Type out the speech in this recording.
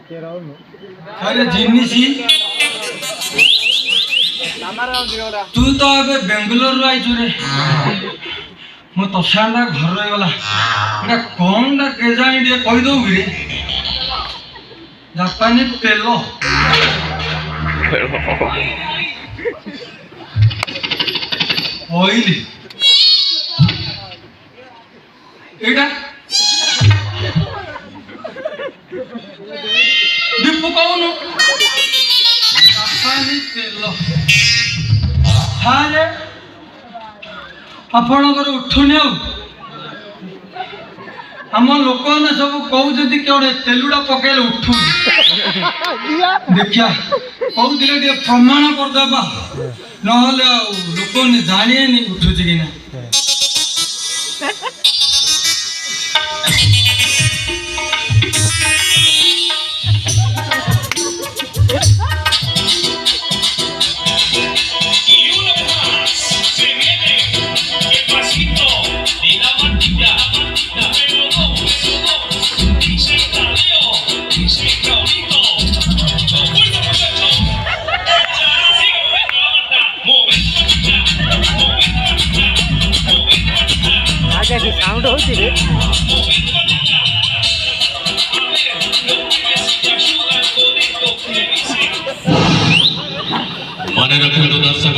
अरे जिनिसी तू तो अबे बेंगलोर रो आई रे मो तो साला घर रही वाला एटा कोन डा के जानी दे कहि दो रे जापानी तेलो ऑयल एटा दीपू कौन जापानी तेलो हाँ रे आपणकर उठुनि आम लोक मैंने सब कहते कि तेलुड़ा पकड़े उठू देखिया कहते प्रमाण करदेबा ना लोक जाने उठुच कि ना साउंड होती रे मन रखंतु दर्शक